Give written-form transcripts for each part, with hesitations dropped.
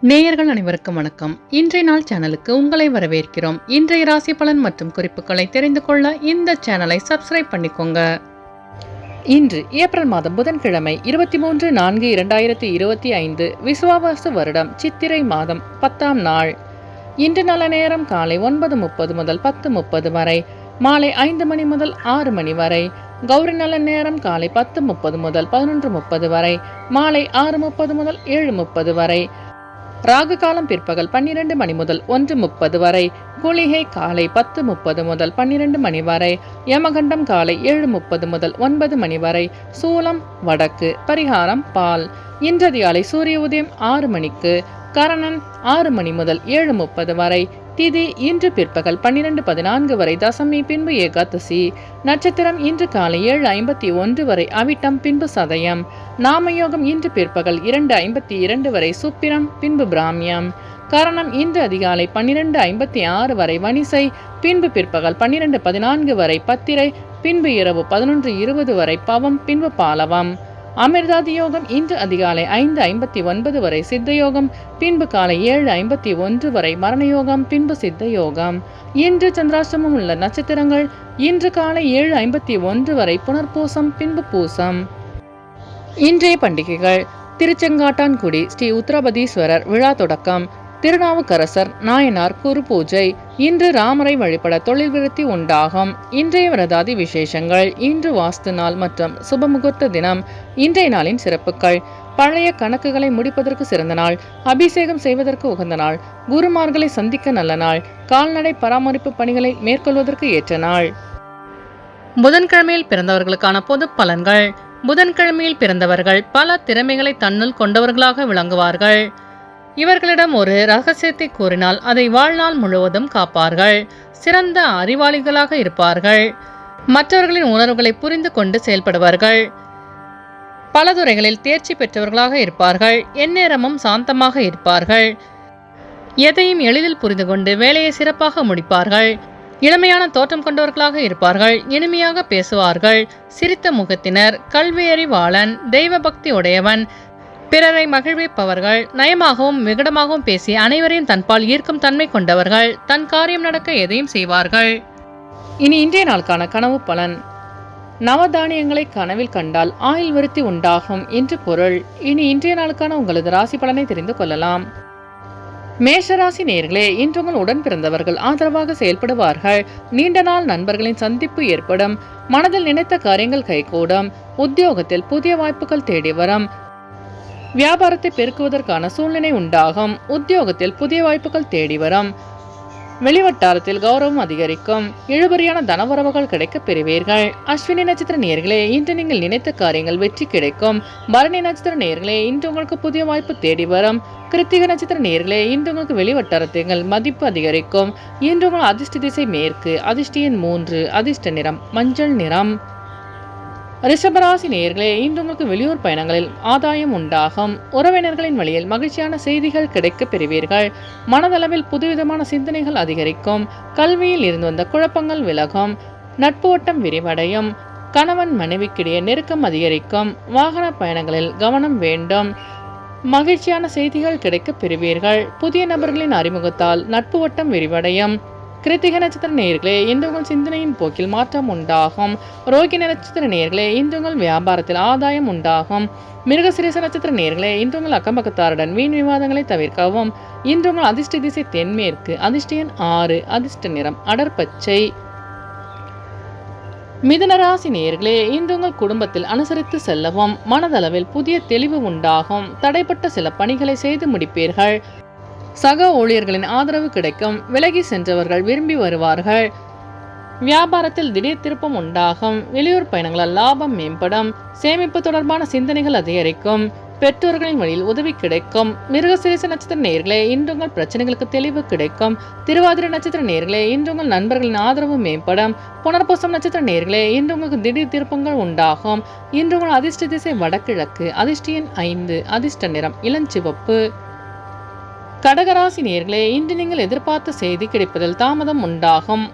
நேயர்கள் அனைவருக்கும் வணக்கம். இன்றைய நாள் சேனலுக்கு உங்களை வரவேற்கிறோம். இன்றைய ராசி பலன் மற்றும் குறிப்புகளை தெரிந்து கொள்ள இந்த சேனலை சப்ஸ்கிரைப் பண்ணிக்கோங்க. இன்று ஏப்ரல் மாதம் புதன்கிழமை 23/4/2025 விசுவாவசு வருடம் சித்திரை மாதம் 10ஆம் நாள். இன்று நல்ல நேரம் காலை 9:30 முதல் 10:30 வரை, மாலை 5 மணி முதல் 6 மணி வரை. கௌரி நல்ல நேரம் காலை 10:30 முதல் 11:30 வரை, மாலை 6:30 முதல் 7:30 வரை. ராகு காலம் பிற்பகல் 12 மணி முதல் 1:30 வரை, குளிகை காலை 10:30 முதல் 12 மணி வரை, யமகண்டம் காலை 7:30 முதல் 9 மணி வரை, சூலம் வடக்கு, பரிகாரம் பால். இன்று அதிகாலை சூரிய உதயம் 6 மணிக்கு, கரணன் 6 மணி முதல் 7:30 வரை, திதி இன்று பிற்பகல் 12:14 வரை, தசமி பின்பு ஏகாதசி. நட்சத்திரம் இன்று காலை 7:51 வரை அவிட்டம் பின்பு சதயம். நாமயோகம் இன்று பிற்பகல் 2:52 வரை சுப்பிரம் பின்பு பிராமியம். கரணம் இன்று அதிகாலை 12:56 வரை வனிசை, பின்பு பிற்பகல் 12:14 வரை பத்திரை, பின்பு இரவு 11:20 வரை பவம் பின்பு பாலவம். அமிர்தாதி யோகம் இன்று அதிகாலை 5:59 வரை சித்தயோகம், பின்பு காலை 7:51 வரை மரணயோகம் பின்பு சித்த யோகம். இன்று சந்திராஷ்டமம் உள்ள நட்சத்திரங்கள் இன்று காலை 7:51 வரை புனர்பூசம் பின்பு பூசம். இன்றைய பண்டிகைகள்: திருச்செங்காட்டான்குடி ஸ்ரீ உத்திரபதீஸ்வரர் விழா தொடக்கம். திருநாவுக்கரசர் நாயனார் குரு பூஜை. இன்று ராமரை வழிபட தொழில் விருத்தி உண்டாகும். இன்றைய விரதாதி விசேஷங்கள்: இன்று வாஸ்து நாள் மற்றும் சுபமுகூர்த்த தினம். இன்றைய நாளின் சிறப்புகள்: பழைய கணக்குகளை முடிப்பதற்கு சிறந்த நாள், அபிஷேகம் செய்வதற்கு உகந்த நாள், குருமார்களை சந்திக்க நல்ல நாள், கால்நடை பராமரிப்பு பணிகளை மேற்கொள்வதற்கு ஏற்ற நாள். புதன்கிழமையில் பிறந்தவர்களுக்கான பொது பலன்கள். புதன்கிழமையில் பிறந்தவர்கள் பல திறமைகளை தன்னுள் கொண்டவர்களாக விளங்குவார்கள். இவர்களிடம் ஒரு ரகசியத்தை கூறினால் அதை வாழ்நாள் முழுவதும் காப்பார்கள். சிறந்த அறிவாளிகளாக இருப்பார்கள். மற்றவர்களின் உணர்வுகளை புரிந்து கொண்டு செயல்படுவார்கள். பல துறைகளில் தேர்ச்சி பெற்றவர்களாக இருப்பார்கள். எந்நேரமும் சாந்தமாக இருப்பார்கள். எதையும் எளிதில் புரிந்து கொண்டு வேலையை சிறப்பாக முடிப்பார்கள். இளமையான தோற்றம் கொண்டவர்களாக இருப்பார்கள். இனிமையாக பேசுவார்கள். சிரித்த முகத்தினர், கல்வியறிவாளன், தெய்வ பக்தி உடையவன், பிறரை மகிழ்விப்பவர்கள், நயமாகவும் விகடமாகவும் பேசி அனைவரையும் தன்பால் ஈர்க்கும் தன்மை கொண்டவர்கள். தன் காரியம் நடக்க எதையும் செய்வார்கள். இனி இன்றைய நாளுக்கான கனவு பலன். நவதானியங்களை கனவில் கண்டால் ஆயுள் விருத்தி உண்டாகும் என்று பொருள். இனி இன்றைய நாளுக்கான உங்களது ராசி பலனை தெரிந்து கொள்ளலாம். மேஷராசி நேயர்களே, இன்று உங்கள் உடன் பிறந்தவர்கள் ஆதரவாக செயல்படுவார்கள். நீண்ட நாள் நண்பர்களின் சந்திப்பு ஏற்படும். மனதில் நினைத்த காரியங்கள் கைகூடும். உத்தியோகத்தில் புதிய வாய்ப்புகள் தேடி வரும். வியாபாரத்தை பெருக்குவதற்கான சூழ்நிலை உண்டாகும். உத்தியோகத்தில் புதிய வாய்ப்புகள் தேடி வரும். வெளிவட்டாரத்தில் கௌரவம் அதிகரிக்கும். இழுபறியான தனவரவுகள் கிடைக்க பெறுவீர்கள். அஸ்வினி நட்சத்திர நேயர்களே, இன்று நீங்கள் நினைத்த காரியங்கள் வெற்றி கிடைக்கும். பரணி நட்சத்திர நேயர்களே, இன்று உங்களுக்கு புதிய வாய்ப்பு தேடி வரும். கிருத்திக நட்சத்திர நேயர்களே, இன்று உங்களுக்கு வெளிவட்டாரத்தில் மதிப்பு அதிகரிக்கும். இன்று உங்கள் அதிர்ஷ்ட திசை மேற்கு. அதிர்ஷ்ட எண் 3. அதிர்ஷ்ட நிறம் மஞ்சள் நிறம். ரிஷபராசி நேயர்களே, இன்று உங்களுக்கு வெளியூர் பயணங்களில் ஆதாயம் உண்டாகும். உறவினர்களின் வழியில் மகிழ்ச்சியான செய்திகள் கிடைக்க பெறுவீர்கள். மனதளவில் புதுவிதமான சிந்தனைகள் அதிகரிக்கும். கல்வியில் இருந்து வந்த குழப்பங்கள் விலகும். நட்பு வட்டம் விரிவடையும். கணவன் மனைவிக்கிடையே நெருக்கம் அதிகரிக்கும். வாகன பயணங்களில் கவனம் வேண்டும். மகிழ்ச்சியான செய்திகள் கிடைக்க பெறுவீர்கள். புதிய நபர்களின் அறிமுகத்தால் நட்பு வட்டம் விரிவடையும். கிருத்திக நட்சத்திர நேயர்களே, இன்று உங்கள் சிந்தனையின் போக்கில் மாற்றம் உண்டாகும். ரோகிணி நட்சத்திர நேயர்களே, இன்று உங்கள் வியாபாரத்தில் ஆதாயம் உண்டாகும். மிருகசிரீச நட்சத்திர நேயர்களே, இன்று உங்கள் அக்கம்பக்கத்தாருடன் வீண் விவாதங்களை தவிர்க்கவும். இன்று உங்கள் அதிர்ஷ்ட திசை தென்மேற்கு. அதிர்ஷ்ட எண் 6. அதிர்ஷ்ட நிறம் அடர்பச்சை. மிதுனராசி நேயர்களே, இன்று உங்கள் குடும்பத்தில் அனுசரித்து செல்லவும். மனதளவில் புதிய தெளிவு உண்டாகும். தடைப்பட்ட சில பணிகளை செய்து முடிப்பீர்கள். சக ஊழியர்களின் ஆதரவு கிடைக்கும். விலகி சென்றவர்கள் விரும்பி வருவார்கள். வியாபாரத்தில் திடீர் திருப்பம் உண்டாகும். வெளியூர் பயணங்களால் லாபம் மேம்படும். சேமிப்பு தொடர்பான சிந்தனைகள் அதிகரிக்கும். பெற்றோர்களின் வழியில் உதவி கிடைக்கும். மிருகசிரீச நட்சத்திர நேயர்களே, இன்று உங்கள் பிரச்சனைகளுக்கு தெளிவு கிடைக்கும். திருவாதிரை நட்சத்திர நேயர்களே, இன்று உங்கள் நண்பர்களின் ஆதரவு மேம்படும். புனர்பூசம் நட்சத்திர நேயர்களே, இன்று உங்களுக்கு திடீர் திருப்பங்கள் உண்டாகும். இன்று உங்கள் அதிர்ஷ்ட திசை வடகிழக்கு. அதிர்ஷ்ட எண் 5. அதிர்ஷ்ட நிறம் இளஞ்சிவப்பு. கடகராசி நேயர்களே, இன்று நீங்கள் எதிர்பார்த்த செய்தி கிடைப்பதில் தாமதம் உண்டாகும்.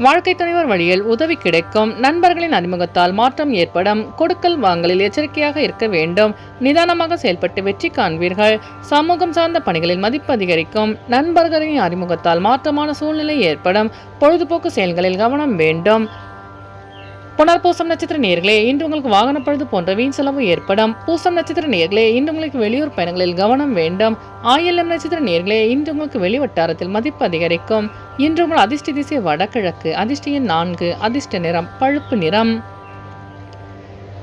வாழ்க்கை துணைவர் வழியில் உதவி கிடைக்கும். நண்பர்களின் அறிமுகத்தால் மாற்றம் ஏற்படும். கொடுக்கல் வாங்கலில் எச்சரிக்கையாக இருக்க வேண்டும். நிதானமாக செயல்பட்டு வெற்றி காண்பீர்கள். சமூகம் சார்ந்த பணிகளில் மதிப்பு அதிகரிக்கும். நண்பர்களின் அறிமுகத்தால் மாற்றமான சூழ்நிலை ஏற்படும். பொழுதுபோக்கு செயல்களில் கவனம் வேண்டும். புனர்பூசம் நட்சத்திர நேயர்களே, இன்று உங்களுக்கு வாகன பழுது போன்ற வீண் செலவு ஏற்படும். பூசம் நட்சத்திர நேயர்களே, இன்று உங்களுக்கு வெளியூர் பயணங்களில் கவனம் வேண்டும். ஆயில்யம் நட்சத்திர நேயர்களே, இன்று உங்களுக்கு வெளிவட்டாரத்தில் மதிப்பு அதிகரிக்கும். இன்று உங்கள் அதிர்ஷ்ட திசை வடகிழக்கு. அதிர்ஷ்ட எண் 4. அதிர்ஷ்ட நிறம் பழுப்பு நிறம்.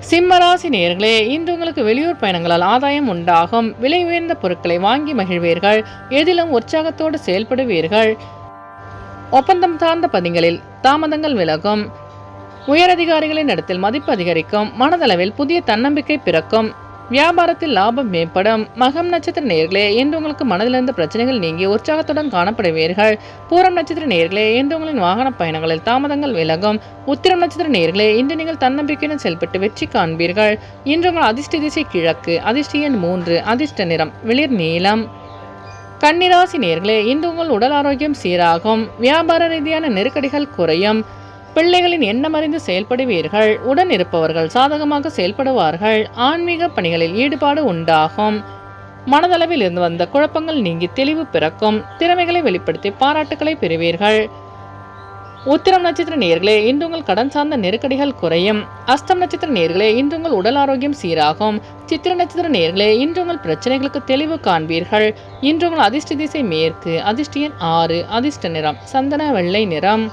சிம்மராசி நேயர்களே, இன்று உங்களுக்கு வெளியூர் பயணங்களால் ஆதாயம் உண்டாகும். விலை உயர்ந்த பொருட்களை வாங்கி மகிழ்வீர்கள். எதிலும் உற்சாகத்தோடு செயல்படுவீர்கள். ஒப்பந்தம் சார்ந்த பணிகளில் தாமதங்கள் விலகும். உயரதிகாரிகளின் இடத்தில் மதிப்பு அதிகரிக்கும். மனதளவில் புதிய தன்னம்பிக்கை பிறக்கும். வியாபாரத்தில் லாபம் மேம்படும். மகம் நட்சத்திர நேயர்களே, இன்று உங்களுக்கு மனதிலிருந்த பிரச்சனைகள் நீங்கி உற்சாகத்துடன் காணப்படுவீர்கள். பூரம் நட்சத்திர நேயர்களே, இன்று உங்களின் வாகன பயணங்களில் தாமதங்கள் விலகும். உத்திரம் நட்சத்திர நேயர்களே, இன்று நீங்கள் தன்னம்பிக்கையுடன் செயல்பட்டு வெற்றி காண்பீர்கள். இன்று உங்கள் அதிர்ஷ்ட திசை கிழக்கு. அதிர்ஷ்ட எண் 3. அதிர்ஷ்ட நிறம் வெளிர் நீலம். கன்னிராசி நேயர்களே, இன்று உங்கள் உடல் ஆரோக்கியம் சீராகும். வியாபார ரீதியான நெருக்கடிகள் குறையும். பிள்ளைகளின் எண்ணம் அறிந்து செயல்படுவீர்கள். உடன் இருப்பவர்கள் சாதகமாக செயல்படுவார்கள். ஆன்மீக பணிகளில் ஈடுபாடு உண்டாகும். மனதளவில் இருந்து வந்த குழப்பங்கள் நீங்கி தெளிவு பிறக்கும். திறமைகளை வெளிப்படுத்தி பாராட்டுக்களை பெறுவீர்கள். உத்திரம் நட்சத்திர நேயர்களே, இன்று உங்கள் கடன் சார்ந்த நெருக்கடிகள் குறையும். அஸ்தம் நட்சத்திர நேயர்களே, இன்று உங்கள் உடல் ஆரோக்கியம் சீராகும். சித்திர நட்சத்திர நேயர்களே, இன்று உங்கள் பிரச்சனைகளுக்கு தெளிவு காண்பீர்கள். இன்று உங்கள் அதிர்ஷ்ட திசை மேற்கு. அதிர்ஷ்ட எண் 6. அதிர்ஷ்ட நிறம் சந்தன வெள்ளை நிறம்.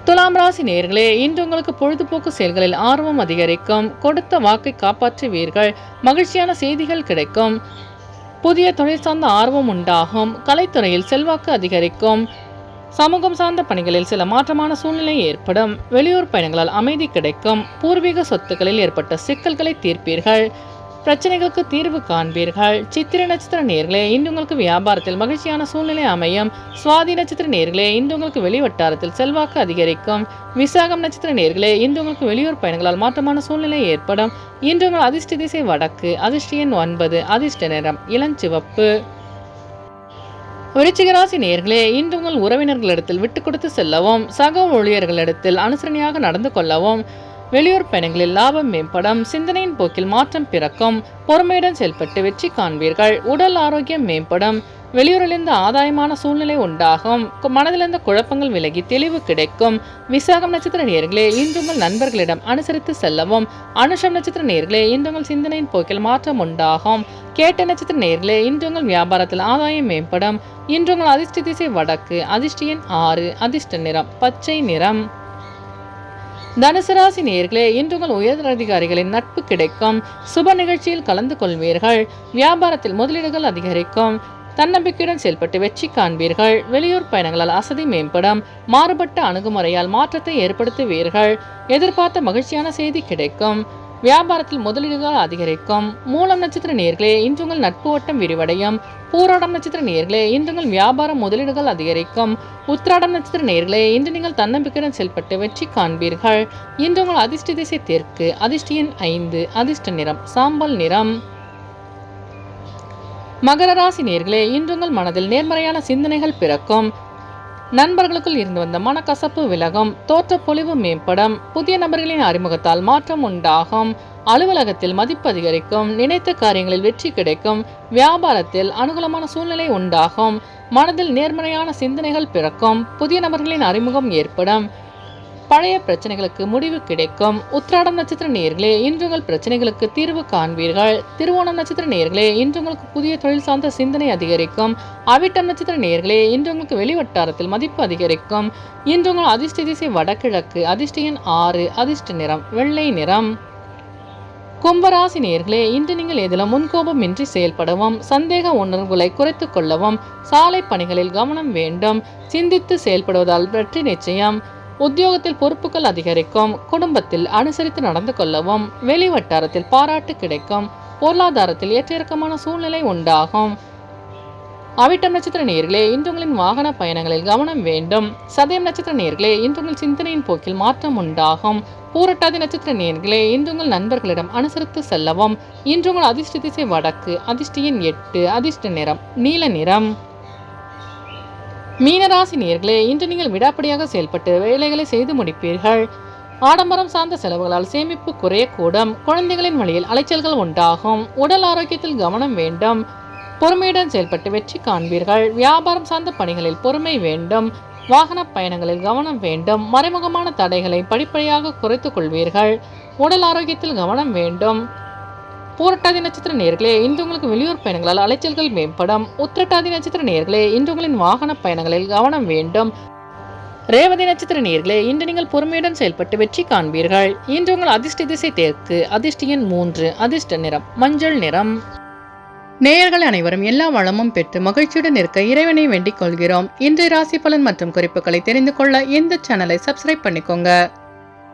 துலாம் ராசி நேயர்களே, இன்று உங்களுக்கு பொழுதுபோக்கு செயல்களில் ஆர்வம் அதிகரிக்கும். கொடுத்த வாக்கை காப்பாற்றுவீர்கள். மகிழ்ச்சியான செய்திகள் கிடைக்கும். புதிய தொழில் சார்ந்த ஆர்வம் உண்டாகும். கலைத்துறையில் செல்வாக்கு அதிகரிக்கும். சமூகம் சார்ந்த பணிகளில் சில மாற்றமான சூழ்நிலை ஏற்படும். வெளியூர் பயணங்களால் அமைதி கிடைக்கும். பூர்வீக சொத்துக்களில் ஏற்பட்ட சிக்கல்களை தீர்ப்பீர்கள். பிரச்சனைகளுக்கு தீர்வு காண்பீர்கள். சித்திரை நட்சத்திர நேயர்களே, இன்று உங்களுக்கு வியாபாரத்தில் மகிழ்ச்சியான சூழ்நிலை அமையும். சுவாதி நட்சத்திர நேயர்களே, இன்று உங்களுக்கு வெளிவட்டாரத்தில் செல்வாக்கு அதிகரிக்கும். விசாகம் நட்சத்திர நேயர்களே, இன்று உங்களுக்கு வெளியூர் பயணங்களால் மாற்றமான சூழ்நிலை ஏற்படும். இன்று உங்கள் அதிர்ஷ்ட திசை வடக்கு. அதிர்ஷ்ட எண் 9. அதிர்ஷ்ட நிறம் இளஞ்சிவப்பு. விருச்சிக ராசி நேயர்களே, இன்று உங்கள் உறவினர்களிடத்தில் விட்டு கொடுத்து செல்லவும். சக ஊழியர்களிடத்தில் அனுசரணையாக நடந்து கொள்ளவும். வெளியூர் பயணங்களில் லாபம் மேம்படும். சிந்தனையின் போக்கில் மாற்றம் பிறக்கும். பொறுமையுடன் செயல்பட்டு வெற்றி காண்பீர்கள். உடல் ஆரோக்கியம் மேம்படும். வெளியூரிலிருந்து ஆதாயமான சூழ்நிலை உண்டாகும். மனதிலிருந்த குழப்பங்கள் விலகி தெளிவு கிடைக்கும். விசாகம் நட்சத்திர நேயர்களே, இன்று உங்கள் நண்பர்களிடம் அனுசரித்து செல்லவும். அனுஷம் நட்சத்திர நேயர்களே, இன்று உங்கள் சிந்தனையின் போக்கில் மாற்றம் உண்டாகும். கேட்ட நட்சத்திர நேயர்களே, இன்று உங்கள் வியாபாரத்தில் ஆதாயம் மேம்படும். இன்று உங்கள் அதிர்ஷ்ட திசை வடக்கு. அதிர்ஷ்ட எண் 6. அதிர்ஷ்ட நிறம் பச்சை நிறம். தனுசு ராசி நேயர்களே, இன்று உங்கள் உயர் அதிகாரிகளின் நட்பு கிடைக்கும். சுப நிகழ்ச்சியில் கலந்து கொள்வீர்கள். வியாபாரத்தில் முதலீடுகள் அதிகரிக்கும். தன்னம்பிக்கையுடன் செயல்பட்டு வெற்றி காண்பீர்கள். வெளியூர் பயணங்களால் அசதி மேம்படும். மாறுபட்ட அணுகுமுறையால் மாற்றத்தை ஏற்படுத்துவீர்கள். எதிர்பார்த்த மகிழ்ச்சியான செய்தி கிடைக்கும். வியாபாரத்தில் முதலீடுகள் அதிகரிக்கும். மூலம் நட்சத்திர நேயர்களே, இன்று உங்கள் நட்பு வட்டம் விரிவடையும். பூராடம் நட்சத்திர நேயர்களே, இன்று உங்கள் வியாபார முதலீடுகள் அதிகரிக்கும். உத்திராடம் நட்சத்திர நேயர்களே, இன்று நீங்கள் தன்னம்பிக்கையுடன் செயல்பட்டு வெற்றி காண்பீர்கள். இன்று உங்கள் அதிர்ஷ்ட திசை தெற்கு. அதிர்ஷ்ட எண் 5. அதிர்ஷ்ட நிறம் சாம்பல் நிறம். மகர ராசி நேயர்களே, இன்று உங்கள் மனதில் நேர்மறையான சிந்தனைகள் பிறக்கும். நண்பர்களுக்குள் இருந்து வந்த மனக்கசப்பு விலகும். தோற்ற பொலிவு மேம்படும். புதிய நபர்களின் அறிமுகத்தால் மாற்றம் உண்டாகும். அலுவலகத்தில் மதிப்பு அதிகரிக்கும். நினைத்த காரியங்களில் வெற்றி கிடைக்கும். வியாபாரத்தில் அனுகூலமான சூழ்நிலை உண்டாகும். மனதில் நேர்மறையான சிந்தனைகள் பிறக்கும். புதிய நபர்களின் அறிமுகம் ஏற்படும். பழைய பிரச்சனைகளுக்கு முடிவு கிடைக்கும். உத்திராடம் நட்சத்திர நேயர்களே, இன்று உங்கள் பிரச்சனைகளுக்கு தீர்வு காண்பீர்கள். திருவோணம் நட்சத்திர நேயர்களே, இன்று உங்களுக்கு புதிய தொழில் சார்ந்த சிந்தனை அதிகரிக்கும். அவிட்டம் நட்சத்திர நேயர்களே, இன்று உங்களுக்கு வெளிவட்டாரத்தில் மதிப்பு அதிகரிக்கும். இன்று உங்கள் அதிர்ஷ்ட திசை வடகிழக்கு. அதிர்ஷ்ட எண் 6. அதிர்ஷ்ட நிறம் வெள்ளை நிறம். கும்பராசி நேயர்களே, இன்று நீங்கள் எதிலும் முன்கோபமின்றி செயல்படவும். சந்தேக உணர்வுகளை குறைத்துக் கொள்ளவும். சாலை பணிகளில் கவனம் வேண்டும். சிந்தித்து செயல்படுவதால் வெற்றி நிச்சயம். உத்தியோகத்தில் பொறுப்புகள் அதிகரிக்கும். குடும்பத்தில் அனுசரித்து நடந்து கொள்ளவும். வெளி வட்டாரத்தில் பாராட்டு கிடைக்கும். பொருளாதாரத்தில் ஏற்றிறக்கமான சூழ்நிலை உண்டாகும். அவிட்டம் நட்சத்திர நேயர்களே, இன்று உங்களின் வாகன பயணங்களில் கவனம் வேண்டும். சதயம் நட்சத்திர நேயர்களே, இன்று உங்கள் சிந்தனையின் போக்கில் மாற்றம் உண்டாகும். பூரட்டாதி நட்சத்திர நேயர்களே, இன்று உங்கள் நண்பர்களிடம் அனுசரித்து செல்லவும். இன்று உங்கள் அதிர்ஷ்ட திசை வடக்கு. அதிர்ஷ்ட எண் 8. அதிர்ஷ்ட நிறம் நீல நிறம். மீனராசி நேயர்களே, இன்று நீங்கள் விடாப்பிடியாக செயல்பட்டு வேலைகளை செய்து முடிப்பீர்கள். ஆடம்பரம் சார்ந்த செலவுகளால் சேமிப்பு குறையக்கூடும். குழந்தைகளின் வழியில் அலைச்சல்கள் உண்டாகும். உடல் ஆரோக்கியத்தில் கவனம் வேண்டும். பொறுமையுடன் செயல்பட்டு வெற்றி காண்பீர்கள். வியாபாரம் சார்ந்த பணிகளில் பொறுமை வேண்டும். வாகன பயணங்களில் கவனம் வேண்டும். மறைமுகமான தடைகளை படிப்படியாக குறைத்துக் கொள்வீர்கள். உடல் ஆரோக்கியத்தில் கவனம் வேண்டும். பூரட்டாதி நட்சத்திர நேயர்களே, இன்று உங்களுக்கு வெளியூர் பயணங்களால் அலைச்சல்கள் மேம்படும். உத்திரட்டாதி நட்சத்திர நேயர்களே, இன்று உங்களின் வாகன பயணங்களில் கவனம் வேண்டும். ரேவதி நட்சத்திர நேயர்களே, இன்று நீங்கள் பொறுமையுடன் செயல்பட்டு வெற்றி காண்பீர்கள். இன்று உங்கள் அதிர்ஷ்ட திசை தெற்கு. அதிர்ஷ்ட எண் 3. அதிர்ஷ்ட நிறம் மஞ்சள் நிறம். நேயர்கள் அனைவரும் எல்லா வளமும் பெற்று மகிழ்ச்சியுடன் இருக்க இறைவனை வேண்டிக் கொள்கிறோம். இன்று ராசி பலன் மற்றும் குறிப்புகளை தெரிந்து கொள்ள இந்த சேனலை சப்ஸ்கிரைப் பண்ணிக்கோங்க.